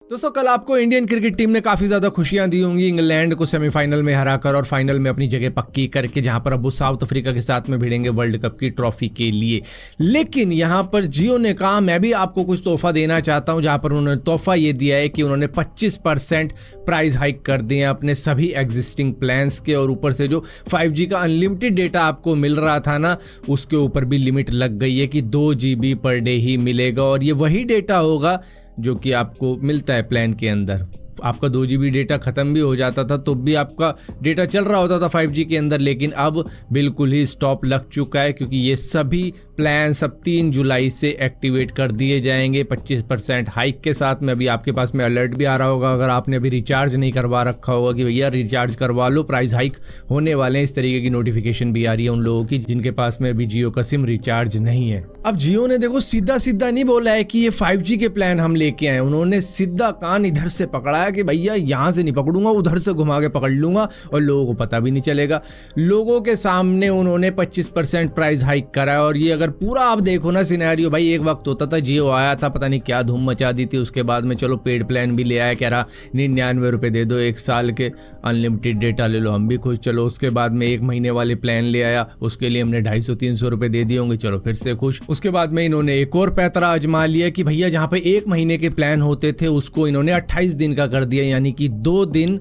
दोस्तों कल आपको इंडियन क्रिकेट टीम ने काफी ज्यादा खुशियां दी होंगी इंग्लैंड को सेमीफाइनल में हराकर और फाइनल में अपनी जगह पक्की करके, जहां पर अब वो साउथ अफ्रीका के साथ में भिड़ेंगे वर्ल्ड कप की ट्रॉफी के लिए। लेकिन यहां पर जियो ने कहा मैं भी आपको कुछ तोहफा देना चाहता हूं, जहां पर उन्होंने तोहफा ये दिया है कि उन्होंने 25% प्राइस हाइक कर दिए हैं अपने सभी एग्जिस्टिंग प्लान्स के, और ऊपर से जो 5G का अनलिमिटेड डेटा आपको मिल रहा था ना, उसके ऊपर भी लिमिट लग गई है कि 2 GB पर डे ही मिलेगा। और ये वही डेटा होगा जो कि आपको मिलता है प्लान के अंदर। आपका 2 GB डेटा ख़त्म भी हो जाता था तो भी आपका डेटा चल रहा होता था 5G के अंदर, लेकिन अब बिल्कुल ही स्टॉप लग चुका है क्योंकि ये सभी प्लान सब 3 जुलाई से एक्टिवेट कर दिए जाएंगे 25% हाइक के साथ में। अभी आपके पास में अलर्ट भी आ रहा होगा अगर आपने अभी रिचार्ज नहीं करवा रखा होगा कि भैया रिचार्ज करवा लो, प्राइस हाइक होने वाले हैं। इस तरीके की नोटिफिकेशन भी आ रही है उन लोगों की जिनके पास में अभी जियो का सिम रिचार्ज नहीं है। अब जियो ने देखो सीधा सीधा नहीं बोला है कि ये 5G के प्लान हम लेके आए, उन्होंने सीधा कान इधर से पकड़ा है कि भैया यहाँ से नहीं पकड़ूंगा, उधर से घुमा के पकड़ लूंगा और लोगों को पता भी नहीं चलेगा। लोगों के सामने उन्होंने 25% प्राइस हाइक करा है। और ये अगर पूरा आप देखो ना सिनेरियो, भाई एक वक्त होता था जियो आया था, पता नहीं क्या धूम मचा दी थी, उसके बाद में चलो पेड प्लान भी ले आया, कह रहा 99 रुपये दे दो 1 साल के, अनलिमिटेड डेटा ले लो, हम भी खुश। चलो उसके बाद में 1 महीने वाले प्लान ले आया, उसके लिए हमने 250-300 रुपये दे दिए होंगे, चलो फिर से खुश। उसके बाद में इन्होंने एक और पैतरा आजमा लिया कि भैया जहाँ पे 1 महीने के प्लान होते थे उसको इन्होंने 28 दिन का कर दिया, यानी कि 2 दिन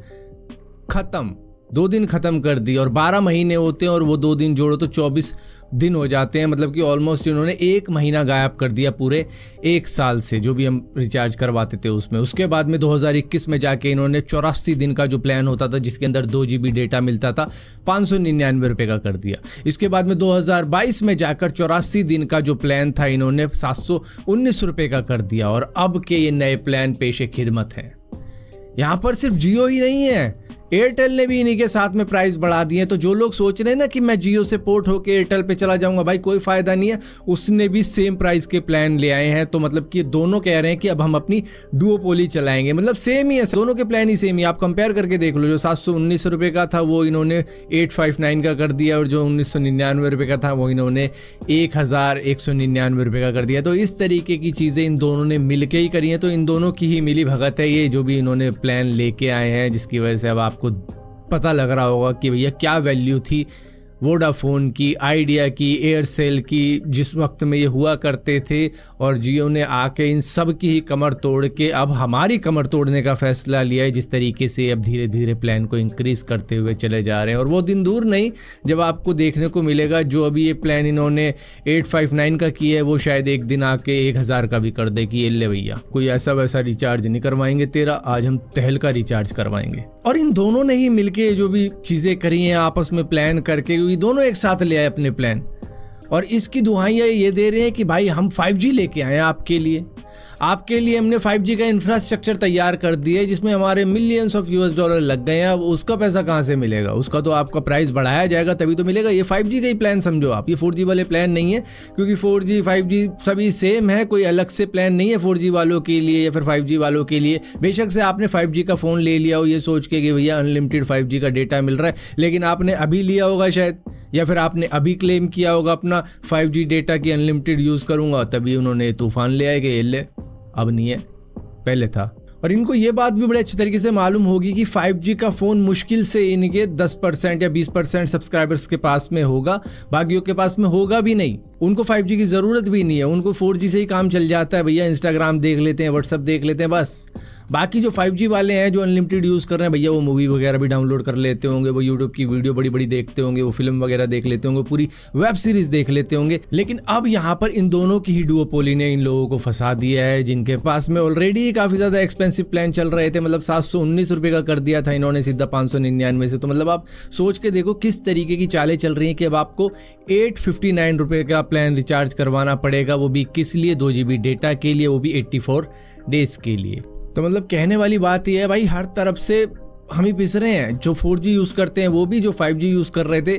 खत्म कर दी। और 12 महीने होते हैं और वो 2 दिन जोड़ो तो 24 दिन हो जाते हैं, मतलब कि ऑलमोस्ट इन्होंने 1 महीना गायब कर दिया पूरे 1 साल से जो भी हम रिचार्ज करवाते थे उसमें। उसके बाद में 2021 में जाके इन्होंने 84 दिन का जो प्लान होता था जिसके अंदर 2 GB डेटा मिलता था 599 रुपये का कर दिया। इसके बाद में 2022 में जाकर 84 दिन का जो प्लान था इन्होंने 719 रुपये का कर दिया। और अब के ये नए प्लान पेशे खिदमत हैं। यहाँ पर सिर्फ जियो ही नहीं है, एयरटेल ने भी इन्हीं के साथ में प्राइस बढ़ा दिए। तो जो लोग सोच रहे हैं ना कि मैं जियो से पोर्ट होकर एयरटेल पे चला जाऊंगा, भाई कोई फायदा नहीं है, उसने भी सेम प्राइस के प्लान ले आए हैं। तो मतलब कि दोनों कह रहे हैं कि अब हम अपनी डुओपोली चलाएंगे, मतलब सेम ही है, दोनों के प्लान ही सेम ही। आप कंपेयर करके देख लो, जो 719 रुपये का था वो इन्होंने 859 का कर दिया, और जो 1999 रुपये का था वो इन्होंने 1199 रुपये का कर दिया। तो इस तरीके की चीज़ें इन दोनों ने मिल के ही करी हैं। तो इन दोनों की ही मिली भगत है ये, जो भी इन्होंने प्लान लेके आए हैं, जिसकी वजह से अब आपको पता लग रहा होगा कि भैया क्या वैल्यू थी वोडाफोन की, आइडिया की, एयरसेल की जिस वक्त में ये हुआ करते थे। और जियो ने आके इन सब की ही कमर तोड़ के अब हमारी कमर तोड़ने का फैसला लिया है, जिस तरीके से अब धीरे धीरे प्लान को इंक्रीज़ करते हुए चले जा रहे हैं। और वो दिन दूर नहीं जब आपको देखने को मिलेगा जो अभी ये प्लान इन्होंने 859 का किया है, वो शायद एक दिन आके 1000 का भी कर दे कि ये ले भैया कोई ऐसा वैसा रिचार्ज नहीं करवाएंगे तेरा, आज हम तहलका रिचार्ज करवाएंगे। और इन दोनों ने ही मिलके जो भी चीज़ें करी हैं आपस में प्लान करके, ये दोनों एक साथ ले आए अपने प्लान, और इसकी दुहाइयाँ ये दे रहे हैं कि भाई हम 5G लेके आए हैं आपके लिए हमने 5G का इंफ्रास्ट्रक्चर तैयार कर दिया है जिसमें हमारे मिलियंस ऑफ $US लग गए हैं। अब उसका पैसा कहाँ से मिलेगा? उसका तो आपका प्राइस बढ़ाया जाएगा तभी तो मिलेगा। ये 5G का ही प्लान समझो आप, ये 4G वाले प्लान नहीं है, क्योंकि 4G 5G सभी सेम है, कोई अलग से प्लान नहीं है 4G वालों के लिए या फिर 5G वालों के लिए। बेशक से आपने 5G का फ़ोन ले लिया हो ये सोच के कि भैया अनलिमिटेड 5G का डेटा मिल रहा है, लेकिन आपने अभी लिया होगा शायद, या फिर आपने अभी क्लेम किया होगा अपना 5G डेटा की अनलिमिटेड यूज़ करूँगा, तभी उन्होंने तूफान ले आए कि ये ले, अब नहीं है, पहले था। और इनको ये बात भी बड़े अच्छे तरीके से मालूम होगी कि 5G का फ़ोन मुश्किल से इनके 10% या 20% सब्सक्राइबर्स के पास में होगा, बाकियों के पास में होगा भी नहीं। उनको 5G की ज़रूरत भी नहीं है, उनको 4G से ही काम चल जाता है। भैया इंस्टाग्राम देख लेते हैं, व्हाट्सअप देख लेते हैं, बस। बाकी जो 5G वाले हैं जो अनलिमिटेड यूज़ कर रहे हैं, भैया वो मूवी वगैरह भी डाउनलोड कर लेते होंगे, वो यूट्यूब की वीडियो बड़ी बड़ी देखते होंगे, वो फिल्म वगैरह देख लेते होंगे, पूरी वेब सीरीज़ देख लेते होंगे। लेकिन अब यहाँ पर इन दोनों की ही डुओपोली ने इन लोगों को फंसा दिया है, जिनके पास में ऑलरेडी काफ़ी ज़्यादा एक्सपेंसिव प्लान चल रहे थे। मतलब 719 रुपये का कर दिया था इन्होंने सीधा 599 से। तो मतलब आप सोच के देखो किस तरीके की चालें चल रही हैं कि अब आपको 859 रुपये का प्लान रिचार्ज करवाना पड़ेगा, वो भी किस लिए? 2 GB डेटा के लिए, वो भी 84 डेज़ के लिए। तो मतलब कहने वाली बात यह है भाई, हर तरफ से हम ही पिस रहे हैं। जो 4G यूज़ करते हैं वो भी, जो 5G यूज़ कर रहे थे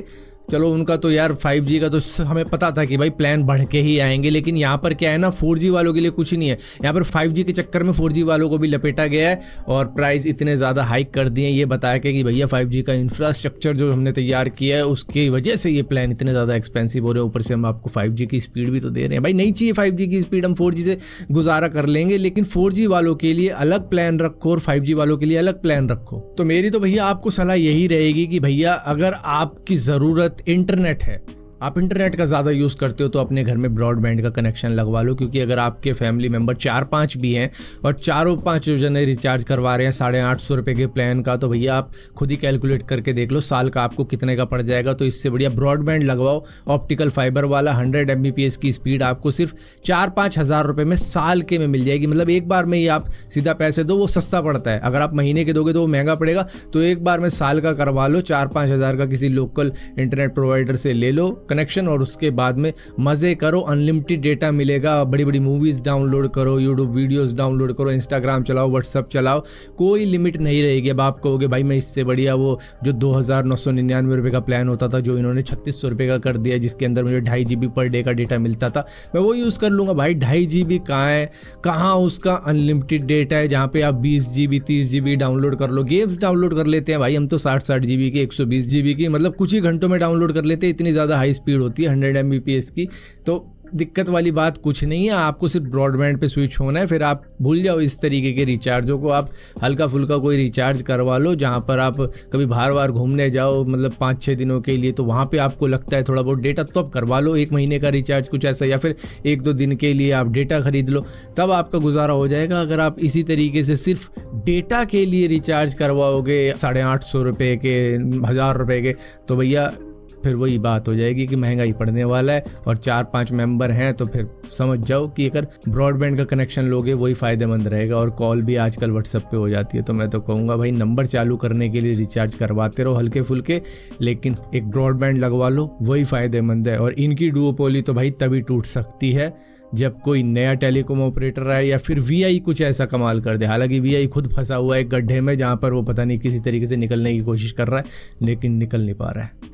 चलो उनका तो यार 5G का तो हमें पता था कि भाई प्लान बढ़ के ही आएंगे, लेकिन यहाँ पर क्या है ना 4G वालों के लिए कुछ नहीं है। यहाँ पर 5G के चक्कर में 4G वालों को भी लपेटा गया है और प्राइस इतने ज़्यादा हाइक कर दिए ये बताया कि भैया 5G का इंफ्रास्ट्रक्चर जो हमने तैयार किया है उसकी वजह से ये प्लान इतने ज़्यादा एक्सपेंसिव हो रहे हैं, ऊपर से हम आपको 5G की स्पीड भी तो दे रहे हैं। भाई नहीं चाहिए 5G की स्पीड, हम 4G से गुजारा कर लेंगे, लेकिन 4G वालों के लिए अलग प्लान रखो और 5G वालों के लिए अलग प्लान रखो। तो मेरी तो भैया आपको सलाह यही रहेगी कि भैया अगर आपकी ज़रूरत इंटरनेट है, आप इंटरनेट का ज़्यादा यूज़ करते हो तो अपने घर में ब्रॉडबैंड का कनेक्शन लगवा लो, क्योंकि अगर आपके फैमिली मेम्बर 4-5 भी हैं और चारों 5 जने रिचार्ज करवा रहे हैं 850 रुपये के प्लान का, तो भैया आप खुद ही कैलकुलेट करके देख लो साल का आपको कितने का पड़ जाएगा। तो इससे बढ़िया ब्रॉडबैंड लगवाओ ऑप्टिकल फाइबर वाला, 100 Mbps की स्पीड आपको सिर्फ 4-5 हज़ार रुपये में साल के में मिल जाएगी। मतलब एक बार में ही आप सीधा पैसे दो, वो सस्ता पड़ता है। अगर आप महीने के दोगे तो वो महंगा पड़ेगा, तो एक बार में साल का करवा लो, 4-5 हज़ार का किसी लोकल इंटरनेट प्रोवाइडर से ले लो कनेक्शन और उसके बाद में मज़े करो। अनलिमिटेड डेटा मिलेगा, बड़ी बड़ी मूवीज़ डाउनलोड करो, यूट्यूब वीडियोस डाउनलोड करो, इंस्टाग्राम चलाओ, व्हाट्सअप चलाओ, कोई लिमिट नहीं रहेगी। अब आप कहोगे भाई मैं इससे बढ़िया वो जो 2,999 रुपये का प्लान होता था जो इन्होंने 3600 रुपये का कर दिया, जिसके अंदर मुझे 2.5 GB पर डे का डेटा मिलता था, मैं वो यूज़ कर लूँगा। भाई 2.5 GB कहाँ है, कहाँ उसका अनलिमिटेड डेटा है जहाँ पे आप 20 GB 30 GB डाउनलोड कर लो। गेम्स डाउनलोड कर लेते हैं भाई हम तो 60 GB की, 120 GB की, मतलब कुछ ही घंटों में डाउनलोड कर लेते हैं, इतनी ज़्यादा हाई स्पीड होती है 100 Mbps की। तो दिक्कत वाली बात कुछ नहीं है, आपको सिर्फ ब्रॉडबैंड पे स्विच होना है। फिर आप भूल जाओ इस तरीके के रिचार्जों को, आप हल्का फुल्का कोई रिचार्ज करवा लो जहाँ पर आप कभी बाहर घूमने जाओ, मतलब 5-6 दिनों के लिए, तो वहाँ पे आपको लगता है थोड़ा बहुत डेटा, तो आप करवा लो 1 महीने का रिचार्ज कुछ ऐसा, या फिर 1-2 दिन के लिए आप डेटा खरीद लो, तब आपका गुजारा हो जाएगा। अगर आप इसी तरीके से सिर्फ डेटा के लिए रिचार्ज करवाओगे 850 रुपये के, 1000 रुपये के, तो भैया फिर वही बात हो जाएगी कि महंगा ही पड़ने वाला है। और 4-5 मेंबर हैं तो फिर समझ जाओ कि अगर ब्रॉडबैंड का कनेक्शन लोगे वही फ़ायदेमंद रहेगा। और कॉल भी आजकल व्हाट्सएप पे हो जाती है, तो मैं तो कहूँगा भाई नंबर चालू करने के लिए रिचार्ज करवाते रहो हल्के फुल्के, लेकिन एक ब्रॉडबैंड लगवा लो, वही फ़ायदेमंद है। और इनकी डुओपोली तो भाई तभी टूट सकती है जब कोई नया टेलीकॉम ऑपरेटर आए या फिर VI कुछ ऐसा कमाल कर दे। हालांकि VI खुद फंसा हुआ है एक गड्ढे में जहाँ पर वो पता नहीं किसी तरीके से निकलने की कोशिश कर रहा है, लेकिन निकल नहीं पा रहा है।